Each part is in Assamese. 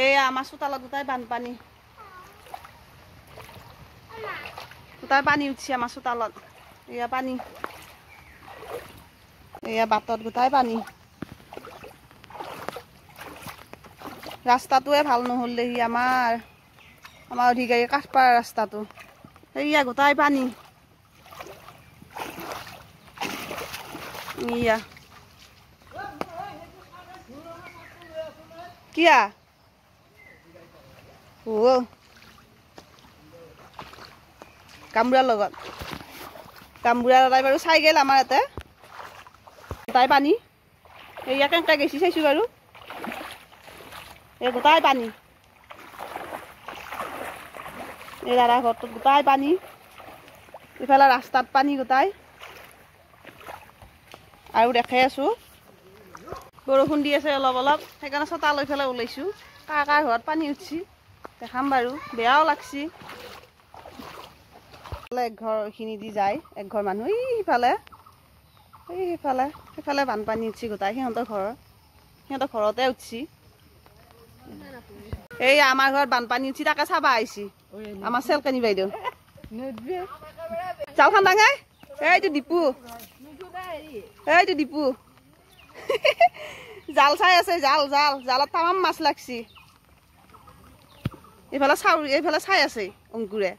এয়া আমাৰ চোতালত গোটাই বানপানী গোটাই পানী উঠছে আমাৰ চোতালত এয়া পানী এয়া বাটত গোটাই পানী ৰাস্তাটোৱে ভাল নহ'ল দেহি আমাৰ অধিকাৰী কাঠপাৰ ৰাস্তাটো এয়া গোটাই পানী ইয়া কিয়া ও কামবুঢ়াৰ লগত কামবুঢ়া দাদাই বাৰু চাই গেল আমাৰ ইয়াতে গোটাই পানী এয়া কেনেকৈ গেছি চাইছোঁ বাৰু এই গোটাই পানী এই দাদা ঘৰটোত গোটাই পানী ইফালে ৰাস্তাত পানী গোটাই আৰু দেখাই আছোঁ বৰষুণ দি আছে অলপ অলপ সেইকাৰণে ছটা লৈ পেলাই ওলাইছোঁ কাৰ কাৰ ঘৰত পানী উঠছি দেখাম বাৰু বেয়াও লাগছি একঘৰ এইখিনি দি যায় একঘৰ মানুহ সিফালে সেইফালে বানপানী উঠছি গোটাই সিহঁতৰ ঘৰতে উঠছি এই আমাৰ ঘৰত বানপানী উঠছি তাকে চাবা আহিছি আমাৰ চেলকানি বাইদেউ জালখন ডাঙাই এইটো দীপু জাল চাই আছে জালত তামাম মাছ লাগছি এইফালে চাই আছে অংকুৰে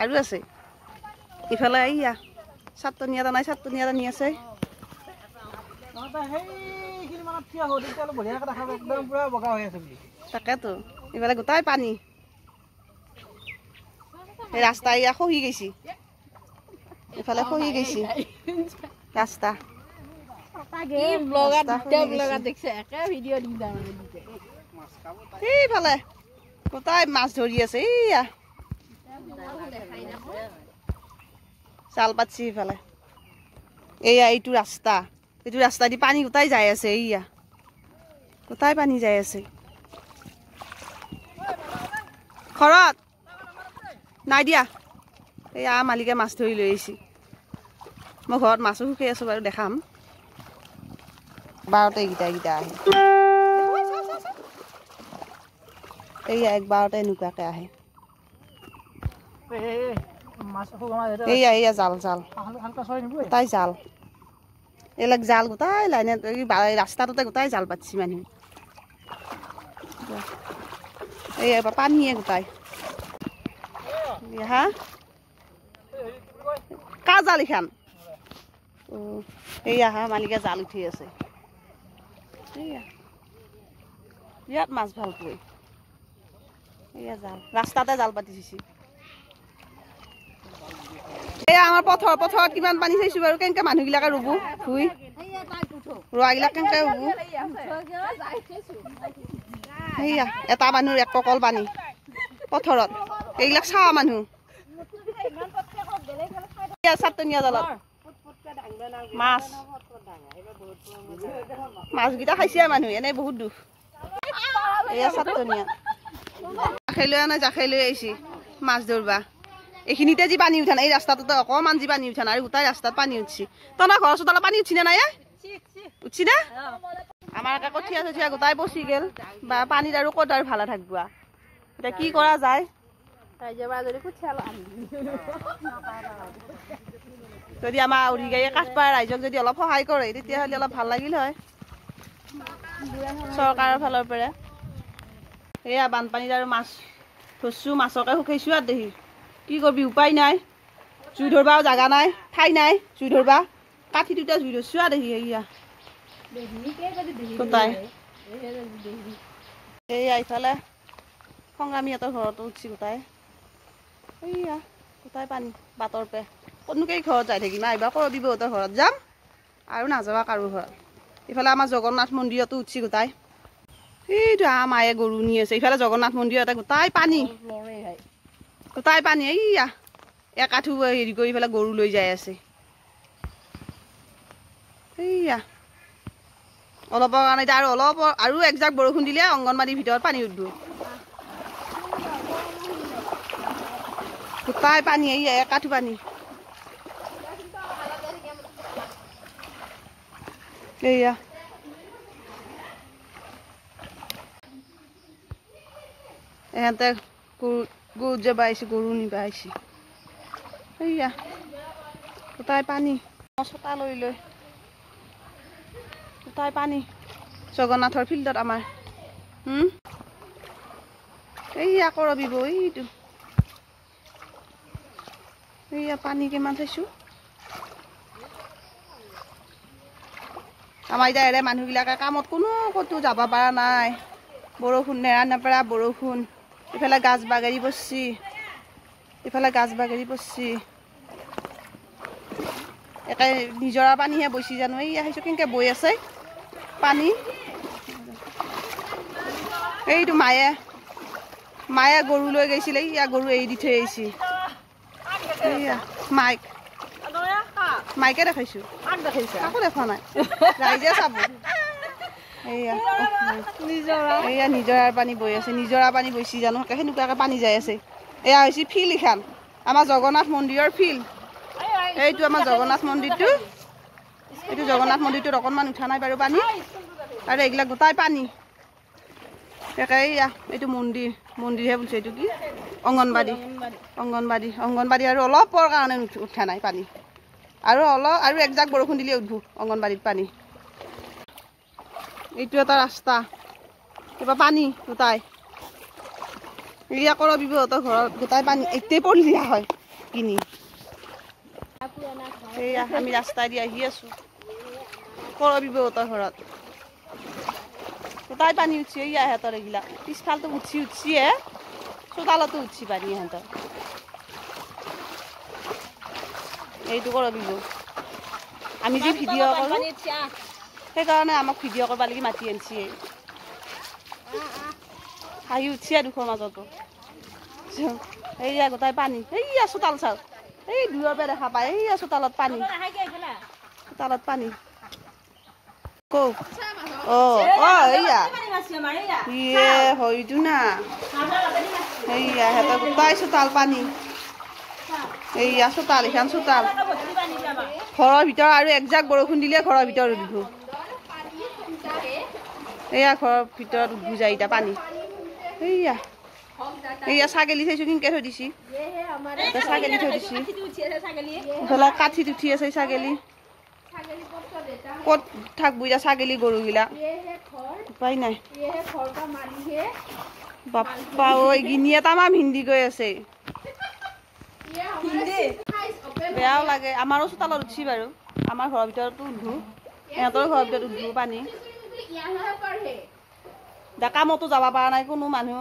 আৰু আছে ইফালে এইয়া চাটনিয়া টানি আছে তাকেতো ইফালে গোটাই পানী এই ৰাস্তা ইয়া খহি গৈছি ইফালে খহি গৈছি ৰাস্তা সেইফালে গোটাই মাছ ধৰি আছে এইয়া জাল পাতছি সিফালে এয়া এইটো ৰাস্তা দি পানী গোটাই যাই আছে এইয়া গোটাই পানী যাই আছে ঘৰত নাই দিয়া এয়া মালিকে মাছ ধৰি লৈ আহিছে মই ঘৰত মাছো শুকাই আছোঁ বাৰু দেখাম 12টা এইকেইটা আহে এইয়া 12টা এনেকুৱাকৈ আহে এইয়া জাল গোটাই জাল এইবিলাক জাল গোটাই লাইনত ৰাস্তাটোতে গোটাই জাল পাতছি মানুহ এইয়া পানীয়ে গোটাই হা কাৰ জাল এইখান এইয়া হা মালিকে জাল উঠি আছে এইয়া বিৰাট মাছ ভাল পোৱা এইয়া জাল ৰাস্তাতে জাল পাতি দিছি এয়া আমাৰ পথাৰত কিমান পানী চাইছোঁ বাৰু কেনেকৈ মানুহবিলাকে ৰুব ভুই ৰোৱাবিলাক কেনেকৈ ৰুব সেয়া এটা মানুহৰ এক পকল পানী পথাৰত এইবিলাক চাৱা মানুহ চাটনিয়া জালত মাছকেইটা খাইছে মানুহ এনেই বহুত দুখ এয়া চাটনিয়া জাখাই লৈ আহিছে মাছ ধৰবা এইখিনিতে যি পানী উঠা নাই এই ৰাস্তাটোতে অকণমান যি পানী উঠা নাই আৰু গোটাই ৰাস্তাত পানী উঠছি তহঁতৰ ঘৰৰ চোতালত পানী উঠছি নে নাই উঠছি নে আমাৰ একে কঠীয়া চঠীয়া গোটাই পচি গেল বা পানীত আৰু ক'ত আৰু ভালে থাকব এতিয়া কি কৰা যায় যদি আমাৰ অধিকাৰীয়ে কাঠপাৰ ৰাইজক যদি অলপ সহায় কৰে তেতিয়াহ'লে অলপ ভাল লাগিল হয় চৰকাৰৰ ফালৰ পৰা এয়া বানপানীত আৰু মাছ ধৰছোঁ মাছকে শুকাইছোঁ আৰু দেখি কি কৰবি উপায় নাই জুই ধৰবাও জাগা নাই ঠাই নাই জুই ধৰবা কাঠি দুটা জুই ধৰছোঁ আৰু দেখি এয়া গোটাই এইয়া ইফালে সংগ্ৰামীহঁতৰ ঘৰতো উঠছি গোটাই এইয়া গোটাই পানী বাটৰ পে ক'তনোকেই ঘৰত যাই থাকিম আহিবা কৰবি বহুতৰ ঘৰত যাম আৰু নাযাবা কাৰো ঘৰত ইফালে আমাৰ জগন্নাথ মন্দিৰতো উঠছি গোটাই এইটো মায়ে গৰু নি আছে ইফালে জগন্নাথ মন্দিৰতে গোটাই পানী এইয়া এক আঁঠু হেৰি কৰি পেলাই গৰু লৈ যাই আছে এইয়া অলপৰ কাৰণে এতিয়া আৰু একজাক বৰষুণ দিলে অংগনবাড়ীৰ ভিতৰত পানী উঠব গোটাই পানী এইয়া এক আঁঠু পানী এইয়া এহেঁতে গৰু যাব আহিছে, গৰু নিব আহিছে। এইয়া গোটাই পানী, ছটা লৈ লৈ গোটাই পানী জগন্নাথৰ ফিল্ডত আমাৰ। এইয়া আকৌ ৰবিব এইটো, এইয়া পানী কিমান চাইছোঁ। আমাৰ এতিয়া এৰে মানুহবিলাকে কামত কোনো ক'তো যাব পৰা নাই। বৰষুণ নেৰা নেপেৰা বৰষুণ, ইফালে গাছ বাগেৰি পৰছি, ইফালে গাছ বাগেৰি পৰছি। একে নিজৰা পানীহে বৈছি জানো। এই আহিছোঁ কেনেকৈ বৈ আছে পানী। এইটো মায়ে গৰু লৈ গৈছিলে, ইয়া গৰু এৰি দি থৈ আহিছে। এইয়া মাইকে দেখাইছোঁ, কাকো দেখা নাই, ৰাইজে চাব। এইয়া এইয়া নিজৰাৰ পানী বৈ আছে, নিজৰা পানী বৈছি জানো সেনেকুৱাকৈ পানী যাই আছে। এয়া হৈছে ফিল্ড এখন, আমাৰ জগন্নাথ মন্দিৰৰ ফিল্ড। এইটো আমাৰ জগন্নাথ মন্দিৰটো, এইটো জগন্নাথ মন্দিৰটোত অকণমান উঠা নাই বাৰু পানী, আৰু এইবিলাক গোটাই পানী। একে এইয়া এইটো মন্দিৰহে বুলিছে, এইটো কি অংগনবাদী আৰু অলপৰ কাৰণে উঠা নাই পানী, আৰু একজাক বৰষুণ দিলে উঠব অংগনবাদীত পানী। এইটো এটা ৰাস্তা, কিবা পানী গোটাই এইয়া কৰ বিহুহঁতৰ ঘৰত গোটাই পানী এতিয়াই পৰি দিয়া হয় কিনি। এইয়া আমি ৰাস্তা দি আহি আছোঁ কৰ বিহুহঁতৰ ঘৰত, গোটাই পানী উঠছি। এইয়া সিহঁতৰ এইবিলাক পিছফালটো উঠছিয়ে, চোতালতো উঠছি পানী সিহঁতৰ। এইটো কৰ বিহু আমি যি ভিডিঅ' কৰোঁ, সেইকাৰণে আমাক ভিডিঅ' কৰিব লাগি মাতি আনিছে। হাঁহি উঠছি দুখৰ মাজতো। এইয়া গোটাই পানী, এইয়া চোতাল চাওক, এই দূৰৰ পৰা দেখা পায়, এইয়া চোতালত পানী, চোতালত পানী। এইয়া ইয়ে হয়তো না, এইয়া সিহঁতৰ গোটাই চোতাল পানী। এইয়া চোতাল, এইখন চোতাল, ঘৰৰ ভিতৰত আৰু একজাক বৰষুণ দিলে ঘৰৰ ভিতৰত উঠিব। এইয়া ঘৰৰ ভিতৰত উঠব যায় এতিয়া পানী। এইয়া ছাগলী চাইছোঁ কেনেকৈ থৈ দিছি, ছাগলী থৈ দিছি, ইফালে কাঠিত উঠি আছে ছাগলী। ক'ত থাকব এতিয়া ছাগলী গৰুগিলা, উপায় নাই। বাপ্পা ঐ গিনিয়ে তামাম হিন্দী কৈ আছে, বেয়াও লাগে। আমাৰো চোতালত উঠছি বাৰু, আমাৰ ঘৰৰ ভিতৰতো উঠবো, সিহঁতৰ ঘৰৰ ভিতৰত উঠবো পানী। কামতো যাব পৰা নাই কোনো মানুহ।